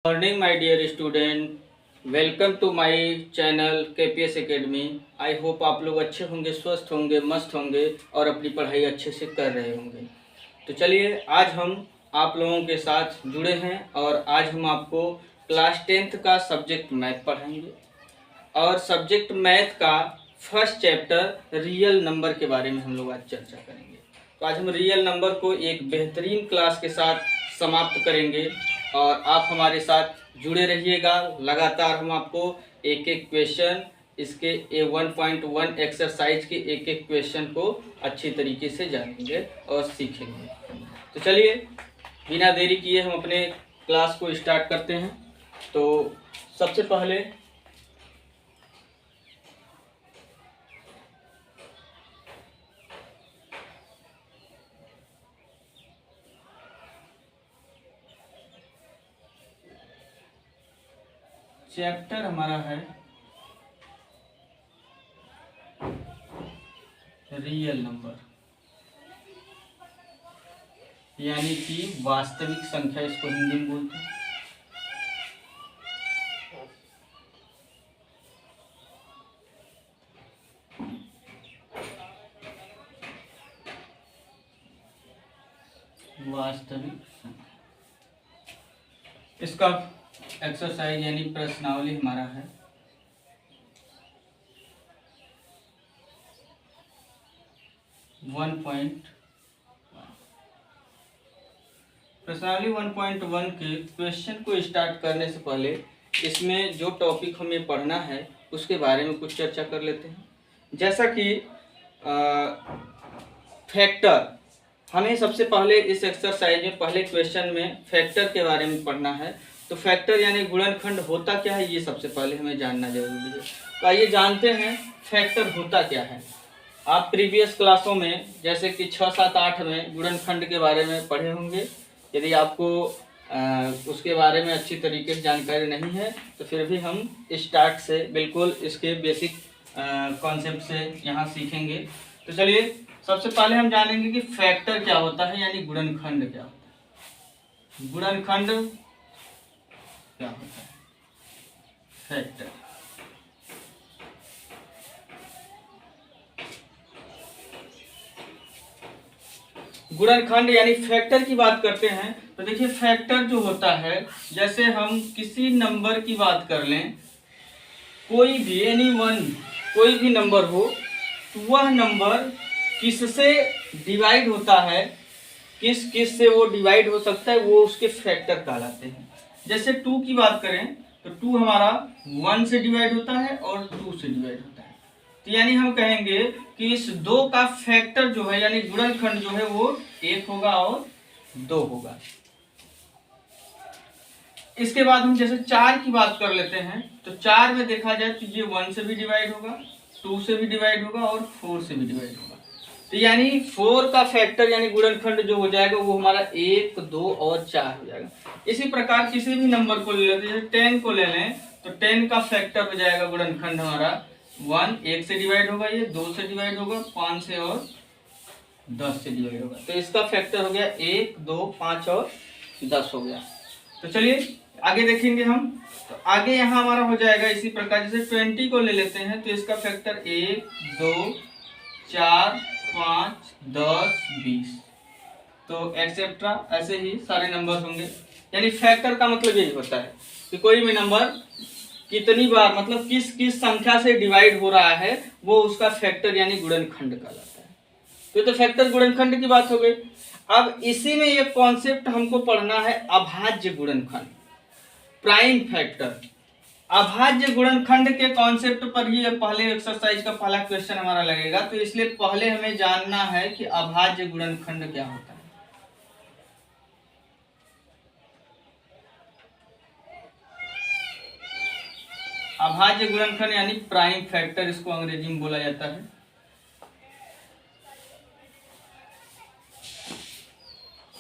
Morning my dear student, welcome to my channel KPS Academy. I hope आप लोग अच्छे होंगे, स्वस्थ होंगे, मस्त होंगे और अपनी पढ़ाई अच्छे से कर रहे होंगे। तो चलिए, आज हम आप लोगों के साथ जुड़े हैं और आज हम आपको क्लास 10th का सब्जेक्ट मैथ पढ़ाएंगे और सब्जेक्ट मैथ का फर्स्ट चैप्टर रियल नंबर के बारे में हम लोग आज चर्चा करेंगे। तो आज हम रियल नंबर को एक बेहतरीन क्लास के साथ समाप्त करेंगे और आप हमारे साथ जुड़े रहिएगा। लगातार हम आपको एक एक क्वेश्चन, इसके A1.1 एक्सरसाइज के एक एक क्वेश्चन को अच्छी तरीके से जानेंगे और सीखेंगे। तो चलिए, बिना देरी किए हम अपने क्लास को स्टार्ट करते हैं। तो सबसे पहले चैप्टर हमारा है रियल नंबर, यानी कि वास्तविक संख्या, इसको हिंदी में बोलते हैं। वास्तविक संख्या, इसका एक्सरसाइज यानी प्रश्नावली हमारा है 1.1। प्रश्नावली 1.1 के क्वेश्चन को स्टार्ट करने से पहले इसमें जो टॉपिक हमें पढ़ना है उसके बारे में कुछ चर्चा कर लेते हैं। जैसा कि फैक्टर, हमें सबसे पहले इस एक्सरसाइज में पहले क्वेश्चन में फैक्टर के बारे में पढ़ना है। तो फैक्टर यानी गुणनखंड होता क्या है, ये सबसे पहले हमें जानना जरूरी है। तो आइए जानते हैं फैक्टर होता क्या है। आप प्रीवियस क्लासों में जैसे कि 6, 7, 8 में गुणनखंड के बारे में पढ़े होंगे। यदि आपको उसके बारे में अच्छी तरीके से जानकारी नहीं है तो फिर भी हम स्टार्ट से बिल्कुल इसके बेसिक कॉन्सेप्ट से यहाँ सीखेंगे। तो चलिए, सबसे पहले हम जानेंगे कि फैक्टर क्या होता है, यानी गुणनखंड क्या होता है। गुणनखंड क्या होता है, फैक्टर। गुणनखंड यानी फैक्टर की बात करते हैं तो देखिए, फैक्टर जो होता है, जैसे हम किसी नंबर की बात कर लें, कोई भी एनी वन, कोई भी नंबर हो, तो वह नंबर किससे डिवाइड होता है, किस किस से वो डिवाइड हो सकता है, वो उसके फैक्टर कहलाते हैं। जैसे 2 की बात करें तो 2 हमारा 1 से डिवाइड होता है और 2 से डिवाइड होता है। तो यानी हम कहेंगे कि इस 2 का फैक्टर जो है, यानी गुणनखंड जो है, वो 1 होगा और 2 होगा। इसके बाद हम जैसे 4 की बात कर लेते हैं तो 4 में देखा जाए तो ये 1 से भी डिवाइड होगा, 2 से भी डिवाइड होगा और 4 से भी डिवाइड होगा। तो यानी 4 का फैक्टर यानी गुणनखंड जो हो जाएगा वो हमारा 1, 2 और 4 हो जाएगा। इसी प्रकार किसी भी नंबर को ले लेते हैं, जैसे 10 को ले लें तो 10 का फैक्टर हो जाएगा गुणनखंड हमारा 1, 1 से डिवाइड होगा, ये 2 से डिवाइड होगा, 5 से और 10 से डिवाइड होगा। तो इसका फैक्टर हो गया 1, 2, 5 और 10 हो गया। तो चलिए आगे देखेंगे हम। तो आगे यहाँ हमारा हो जाएगा इसी प्रकार, जैसे 20 को ले लेते हैं तो इसका फैक्टर 1, 2, 4, 5, 10, 20, तो एक्सेट्रा ऐसे ही सारे नंबर होंगे। यानी फैक्टर का मतलब यही होता है कि कोई भी नंबर कितनी बार, मतलब किस किस संख्या से डिवाइड हो रहा है, वो उसका फैक्टर यानी गुणनखंड कहलाता है। तो फैक्टर गुणनखंड की बात हो गई। अब इसी में एक कॉन्सेप्ट हमको पढ़ना है, अभाज्य गुणनखंड, प्राइम फैक्टर। अभाज्य गुणनखंड के कॉन्सेप्ट पर ही पहले एक्सरसाइज का पहला क्वेश्चन हमारा लगेगा। तो इसलिए पहले हमें जानना है कि अभाज्य गुणनखंड क्या होता है। अभाज्य गुणनखंड यानी प्राइम फैक्टर, इसको अंग्रेजी में बोला जाता है।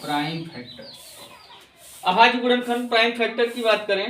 प्राइम फैक्टर, अभाज्य गुणनखंड प्राइम फैक्टर की बात करें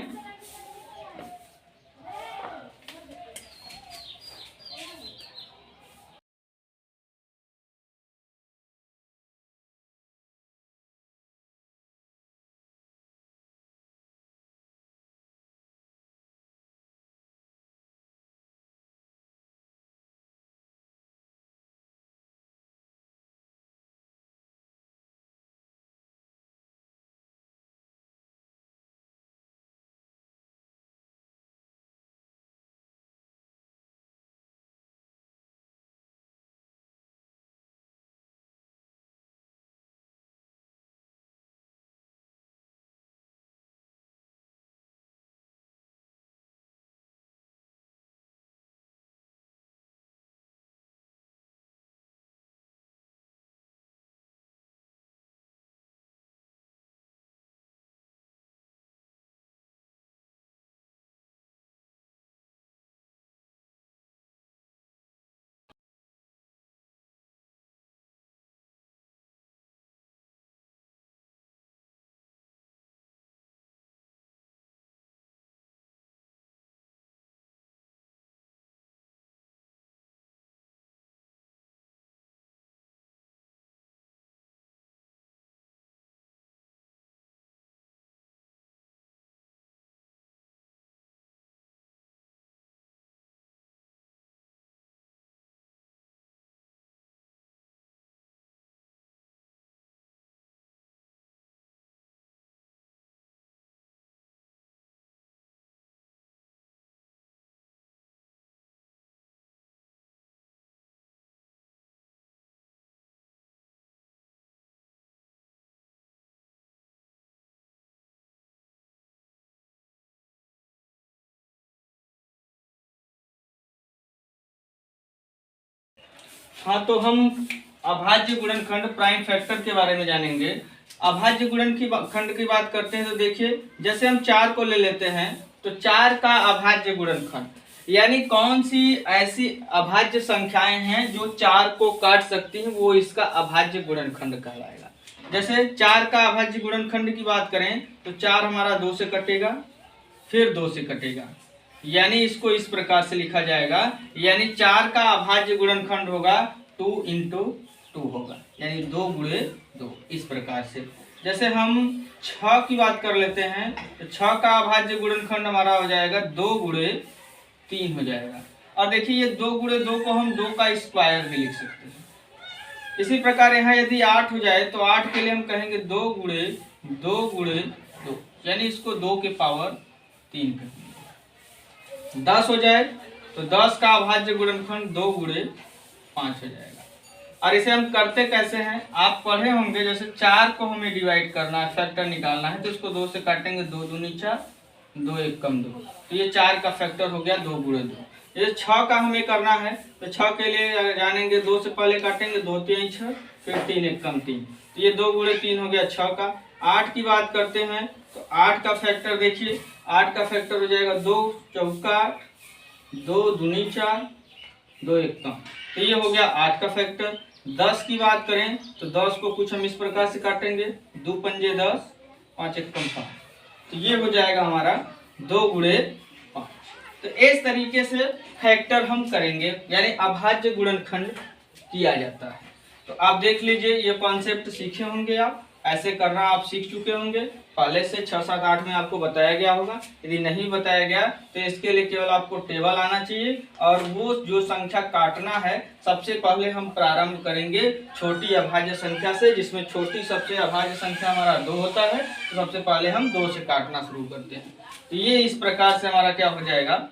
हाँ, तो हम अभाज्य गुणनखंड प्राइम फैक्टर के बारे में जानेंगे। अभाज्य गुणनखंड की बात करते हैं तो देखिए, जैसे हम 4 को ले लेते हैं तो 4 का अभाज्य गुणनखंड, यानी कौन सी ऐसी अभाज्य संख्याएं हैं जो 4 को काट सकती हैं, वो इसका अभाज्य गुणनखंड कहलाएगा। जैसे 4 का अभाज्य गुणनखंड की बात करें तो 4 हमारा 2 से कटेगा, फिर 2 से कटेगा, यानी इसको इस प्रकार से लिखा जाएगा, यानी 4 का अभाज्य गुणनखंड होगा 2 × 2 होगा, यानी 2 × 2, इस प्रकार से। जैसे हम 6 की बात कर लेते हैं तो 6 का अभाज्य गुणनखंड हमारा हो जाएगा 2 × 3 हो जाएगा। और देखिए ये 2 × 2 को हम 2 का स्क्वायर भी लिख सकते हैं। इसी प्रकार यहाँ यदि 8 हो जाए तो 8 के लिए हम कहेंगे 2 × 2 × 2, यानी इसको 2 के पावर 3 करेंगे। 10 हो जाए तो 10 का अभाज्य गुणनखंड 2 × 5 हो जाएगा। और इसे हम करते कैसे हैं, आप पढ़े होंगे, जैसे 4 को हमें डिवाइड करना है, फैक्टर निकालना है, तो इसको 2 से काटेंगे, 2 दूनी 4, 2 1 कम 2, तो ये 4 का फैक्टर हो गया 2 × 2। ये 6 का हमें करना है तो 6 के लिए जानेंगे, 2 से पहले काटेंगे, 2 3 6, फिर 3 1 कम 3, तो ये 2 × 3 हो गया 6 का। 8 की बात करते हैं तो 8 का फैक्टर देखिए, 8 का फैक्टर हो जाएगा 2 चौका 2 दूनी 4, 2 1 कम, तो ये हो गया 8 का फैक्टर। 10 की बात करें तो 10 को कुछ हम इस प्रकार से काटेंगे, 2 पंजे 10, 5 1 कम 5, तो ये हो जाएगा हमारा 2 × 5। तो इस तरीके से फैक्टर हम करेंगे, यानी अभाज्य गुणनखंड किया जाता है। तो आप देख लीजिए, ये कॉन्सेप्ट सीखे होंगे, आप ऐसे करना आप सीख चुके होंगे, पहले से 6 7 8 में आपको बताया गया होगा। यदि नहीं बताया गया तो इसके लिए केवल आपको टेबल आना चाहिए, और वो जो संख्या काटना है, सबसे पहले हम प्रारंभ करेंगे छोटी अभाज्य संख्या से, जिसमें छोटी सबसे अभाज्य संख्या हमारा 2 होता है, तो सबसे पहले हम 2 से काटना शुरू करते हैं। तो ये इस प्रकार से हमारा क्या हो जाएगा,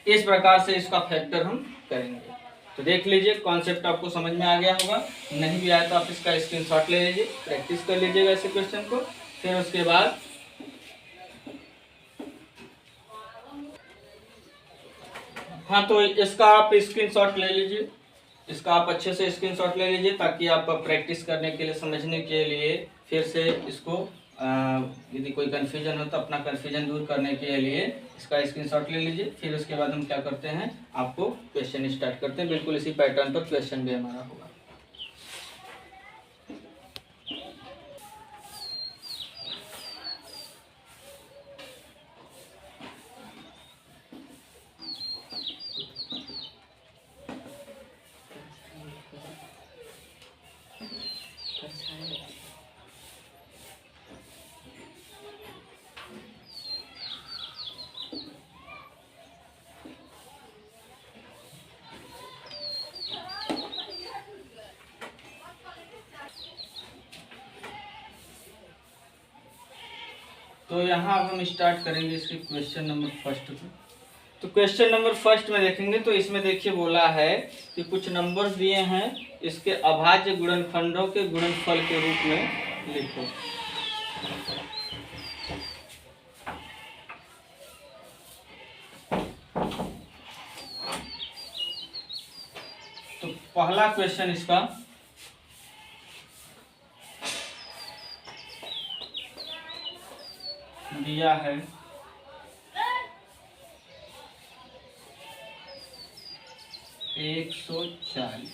इस प्रकार से इसका फैक्टर हम करेंगे। तो देख लीजिए, कॉन्सेप्ट आपको समझ में आ गया होगा। नहीं भी आया तो आप इसका स्क्रीनशॉट ले लीजिए, प्रैक्टिस कर लीजिएगा ऐसे क्वेश्चन को। फिर उसके बाद हाँ, तो इसका आप स्क्रीनशॉट ले लीजिए, इसका आप अच्छे से स्क्रीनशॉट ले लीजिए, ताकि आप प्रैक्टिस करने के लिए, समझने के लिए फिर से इसको यदि कोई कन्फ्यूजन हो तो अपना कन्फ्यूजन दूर करने के लिए इसका स्क्रीनशॉट ले लीजिए। फिर उसके बाद हम क्या करते हैं, आपको क्वेश्चन स्टार्ट करते हैं। बिल्कुल इसी पैटर्न पर क्वेश्चन भी हमारा होगा। तो यहाँ अब हम स्टार्ट करेंगे इसके क्वेश्चन नंबर फर्स्ट को। तो क्वेश्चन नंबर फर्स्ट में देखेंगे तो इसमें देखिए बोला है कि कुछ नंबर्स दिए हैं, इसके अभाज्य गुणनखंडों के गुणनफल के रूप में लिखो। तो पहला क्वेश्चन इसका दिया है 140,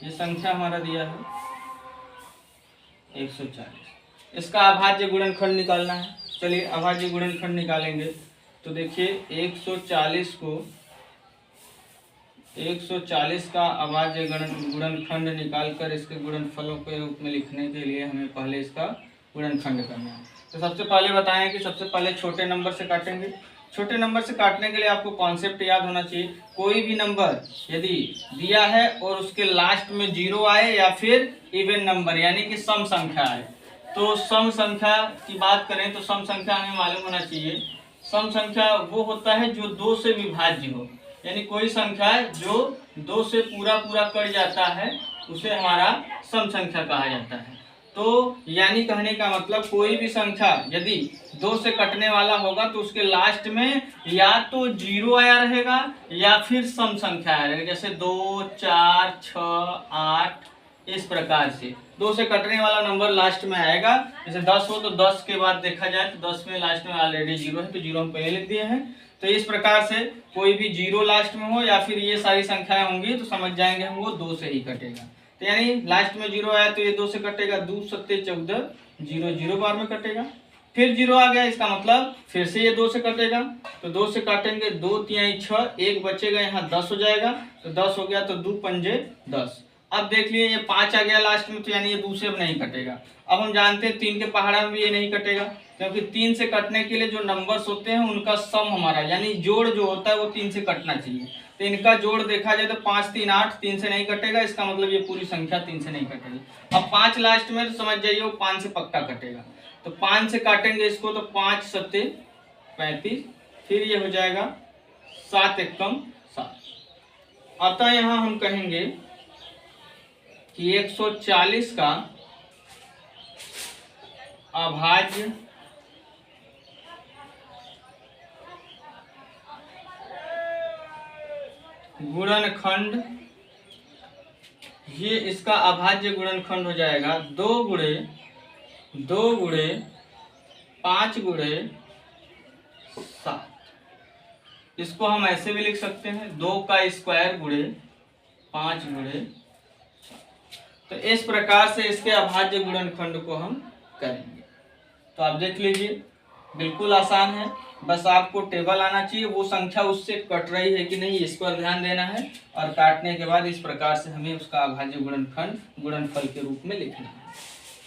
ये संख्या हमारा दिया है 140। इसका अभाज्य गुणनखंड निकालना है। चलिए अभाज्य गुणनखंड निकालेंगे। तो देखिए 140 को 140 का अभाज्य गुणनखंड निकालकर इसके गुणनफलों के रूप में लिखने के लिए हमें पहले इसका गुणनखंड करना है। तो सबसे पहले बताएं कि सबसे पहले छोटे नंबर से काटेंगे। छोटे नंबर से काटने के लिए आपको कॉन्सेप्ट याद होना चाहिए। कोई भी नंबर यदि दिया है और उसके लास्ट में 0 आए या फिर इवन नंबर यानी कि सम संख्या आए, तो सम संख्या की बात करें तो सम संख्या हमें मालूम होना चाहिए। सम संख्या वो होता है जो 2 से विभाज्य हो, यानी कोई संख्या जो 2 से पूरा कट जाता है उसे हमारा सम संख्या कहा जाता है। तो यानी कहने का मतलब कोई भी संख्या यदि 2 से कटने वाला होगा तो उसके लास्ट में या तो 0 आया रहेगा या फिर सम संख्या आया रहेगा, जैसे 2, 4, 6, 8 इस प्रकार से 2 से कटने वाला नंबर लास्ट में आएगा। जैसे 10 हो तो 10 के बाद देखा जाए तो 10 में लास्ट में ऑलरेडी 0 है तो 0 हम पहले लिख दिए हैं। तो इस प्रकार से कोई भी 0 लास्ट में हो या फिर ये सारी संख्याएं होंगी तो समझ जाएंगे हम वो 2 से ही कटेगा। तो यानी लास्ट में 0 आया तो ये 2 से कटेगा, 2 सत्ते 14, 0 0 बार में कटेगा। फिर 0 आ गया, इसका मतलब फिर से ये 2 से कटेगा, तो 2 से काटेंगे 2 3 6, एक बचेगा यहाँ 10 हो जाएगा, तो 10 हो गया तो 2 पंजे 10। अब देख लिए ये 5 आ गया लास्ट में, तो यानी ये 2 से अब नहीं कटेगा। अब हम जानते हैं 3 के पहाड़ा में भी ये नहीं कटेगा, क्योंकि 3 से कटने के लिए जो नंबर्स होते हैं उनका सम हमारा यानी जोड़ जो होता है वो 3 से कटना चाहिए। तो इनका जोड़ देखा जाए तो 5 3 8, 3 से नहीं कटेगा, इसका मतलब ये पूरी संख्या 3 से नहीं कटेगी। अब 5 लास्ट में तो समझ जाइए वो 5 से पक्का कटेगा, तो 5 से काटेंगे इसको तो 5 सत्ते 35, फिर ये हो जाएगा 7 एकम 7। अतः यहाँ हम कहेंगे कि 140 का अभाज्य गुणनखंड, ये इसका अभाज्य गुणनखंड हो जाएगा 2 गुणे 5 गुणे 7। इसको हम ऐसे भी लिख सकते हैं 2 का स्क्वायर गुणे 5 गुणे। तो इस प्रकार से इसके अभाज्य गुणनखंड को हम करेंगे। तो आप देख लीजिए बिल्कुल आसान है, बस आपको टेबल आना चाहिए, वो संख्या उससे कट रही है कि नहीं इस पर ध्यान देना है, और काटने के बाद इस प्रकार से हमें उसका अभाज्य गुणनखंड गुणनफल के रूप में लिखना है।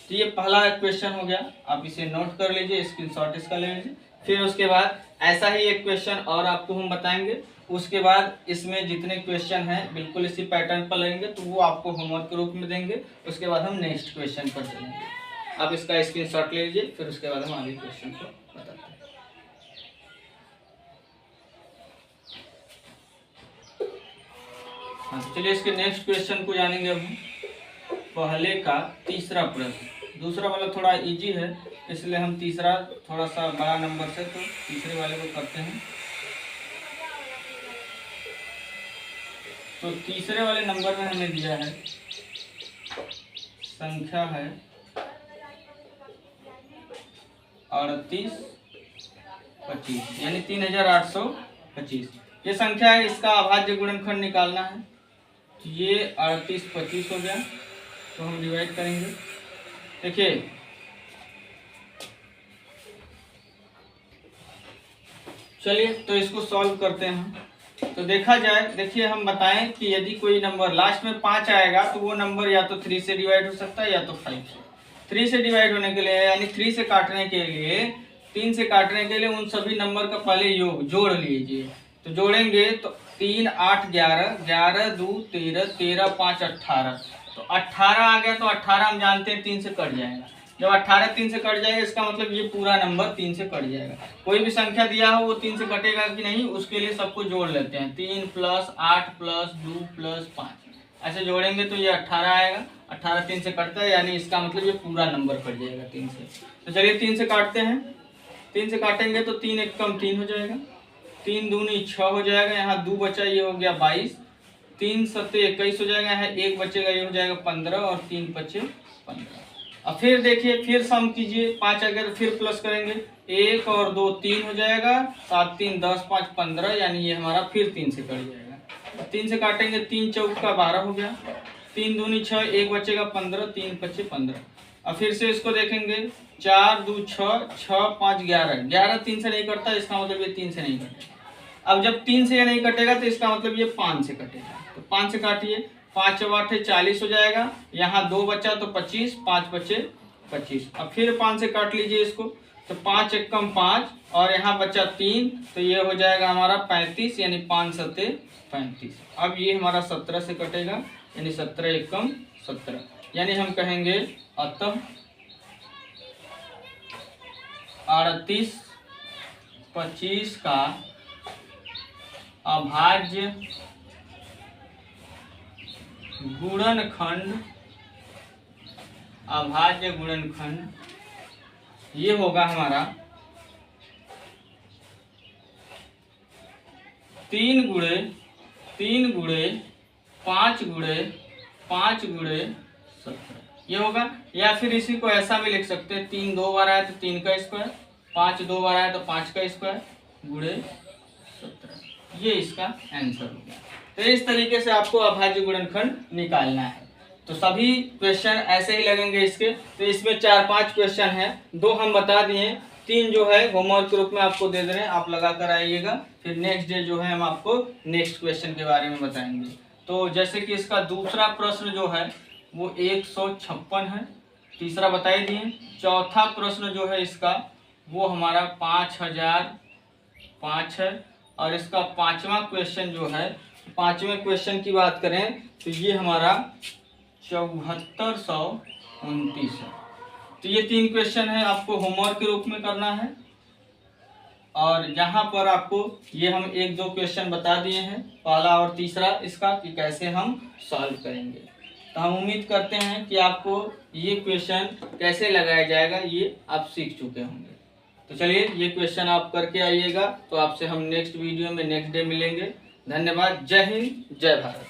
तो ये पहला क्वेश्चन हो गया, आप इसे नोट कर लीजिए, स्क्रीनशॉट इसका ले लीजिए। फिर उसके बाद ऐसा ही एक क्वेश्चन और आपको हम बताएंगे, उसके बाद इसमें जितने क्वेश्चन हैं बिल्कुल इसी पैटर्न पर लेंगे, तो वो आपको होमवर्क के रूप में देंगे। उसके बाद हम नेक्स्ट क्वेश्चन पर चलेंगे। आप इसका स्क्रीनशॉट ले लीजिए, फिर उसके बाद हम आगे क्वेश्चन को बताते हैं। हाँ, चलिए इसके नेक्स्ट क्वेश्चन को जानेंगे हम। पहले का तीसरा प्रश्न, दूसरा वाला थोड़ा इजी है इसलिए हम तीसरा थोड़ा सा बड़ा नंबर से तो तीसरे वाले को करते हैं। तो तीसरे वाले नंबर में हमें दिया है संख्या है 38 25 यानी 3825। ये संख्या है, इसका अभाज्य गुणनखंड निकालना है। तो ये 38 25 हो गया, तो हम डिवाइड करेंगे। देखिए चलिए तो इसको सॉल्व करते हैं। तो देखा जाए, देखिए हम बताएं कि यदि कोई नंबर लास्ट में 5 आएगा तो वो नंबर या तो 3 से डिवाइड हो सकता है या तो 5 से। 3 से डिवाइड होने के लिए यानी 3 से काटने के लिए 3 से काटने के लिए उन सभी नंबर का पहले योग जोड़ लीजिए। तो जोड़ेंगे तो 3 8 11, 11 2 13, 13 5 18। तो 18 आ गया, तो 18 हम जानते हैं 3 से कट जाएगा। जब 18 3 से कट जाएगा इसका मतलब ये पूरा नंबर 3 से कट जाएगा। कोई भी संख्या दिया हो वो 3 से कटेगा कि नहीं, उसके लिए सबको जोड़ लेते हैं। 3 + 8 + 2 + 5 ऐसे जोड़ेंगे तो ये 18 आएगा। 18 3 से कटता है यानी इसका मतलब ये पूरा नंबर कट जाएगा 3 से। तो चलिए 3 से काटते हैं। 3 से काटेंगे तो 3 एकम 3 हो जाएगा, 3 दूनी 6 हो जाएगा, यहाँ 2 बचा ये हो गया 22, 3 सत्ते 21 हो जाएगा, यहाँ 1 बचेगा ये हो जाएगा 15 और 3 बचे 15। अब फिर देखिए फिर सम कीजिए, 5 आ गया तो फिर प्लस करेंगे, 1 और 2 3 हो जाएगा, 7 3 10 5 15 यानी ये हमारा फिर 3 से कट जाएगा। 3 से काटेंगे 3 चौका 12 हो गया, 3 दूनी 6, 1 बचेगा 15, 3 बचे 15। अब फिर से इसको देखेंगे, 4 2 6, 6 5 11, 11 3 से नहीं कटता, इसका मतलब ये 3 से नहीं कटेगा। अब जब 3 से ये नहीं कटेगा तो इसका मतलब ये 5 से कटेगा। तो 5 से काटिए, 5 8 40 हो जाएगा, यहाँ 2 बचा तो 25, 5 बचे 25। अब फिर 5 से काट लीजिए इसको, तो 5 एकम 5 और यहाँ बचा 3, तो ये हो जाएगा हमारा 35 यानी 5 सत्ते 35। अब ये हमारा 17 से कटेगा यानी 17 एकम 17, यानी हम कहेंगे अतः 38 25 का अभाज्य गुणनखंड अभाज्य गुणनखंड ये होगा हमारा 3 गुणे 5 गुणे 5 गुणे 17 ये होगा। या फिर इसी को ऐसा भी लिख सकते हैं, 3 2 बार आया तो 3 का स्क्वायर, 5 2 बार आया तो 5 का स्क्वायर गुणे 17, ये इसका आंसर हो गया। तो इस तरीके से आपको अभाज्य गुणनखंड निकालना है। तो सभी क्वेश्चन ऐसे ही लगेंगे इसके। तो इसमें 4-5 क्वेश्चन है, 2 हम बता दिए, 3 जो है होमवर्क के रूप में आपको दे दे रहे हैं, आप लगा कर आइएगा। फिर नेक्स्ट डे जो है हम आपको नेक्स्ट क्वेश्चन के बारे में बताएंगे। तो जैसे कि इसका दूसरा प्रश्न जो है वो 156 है, तीसरा बता ही दिए। चौथा प्रश्न जो है इसका वो हमारा 5005 है। और इसका 5वां क्वेश्चन जो है, 5वें क्वेश्चन की बात करें तो ये हमारा 7429 है। तो ये 3 क्वेश्चन है, आपको होमवर्क के रूप में करना है। और यहाँ पर आपको ये हम 1-2 क्वेश्चन बता दिए हैं, पहला और तीसरा इसका, कि कैसे हम सॉल्व करेंगे। तो हम उम्मीद करते हैं कि आपको ये क्वेश्चन कैसे लगाया जाएगा ये आप सीख चुके होंगे। तो चलिए ये क्वेश्चन आप करके आइएगा। तो आपसे हम नेक्स्ट वीडियो में नेक्स्ट डे मिलेंगे। धन्यवाद। जय हिंद, जय भारत।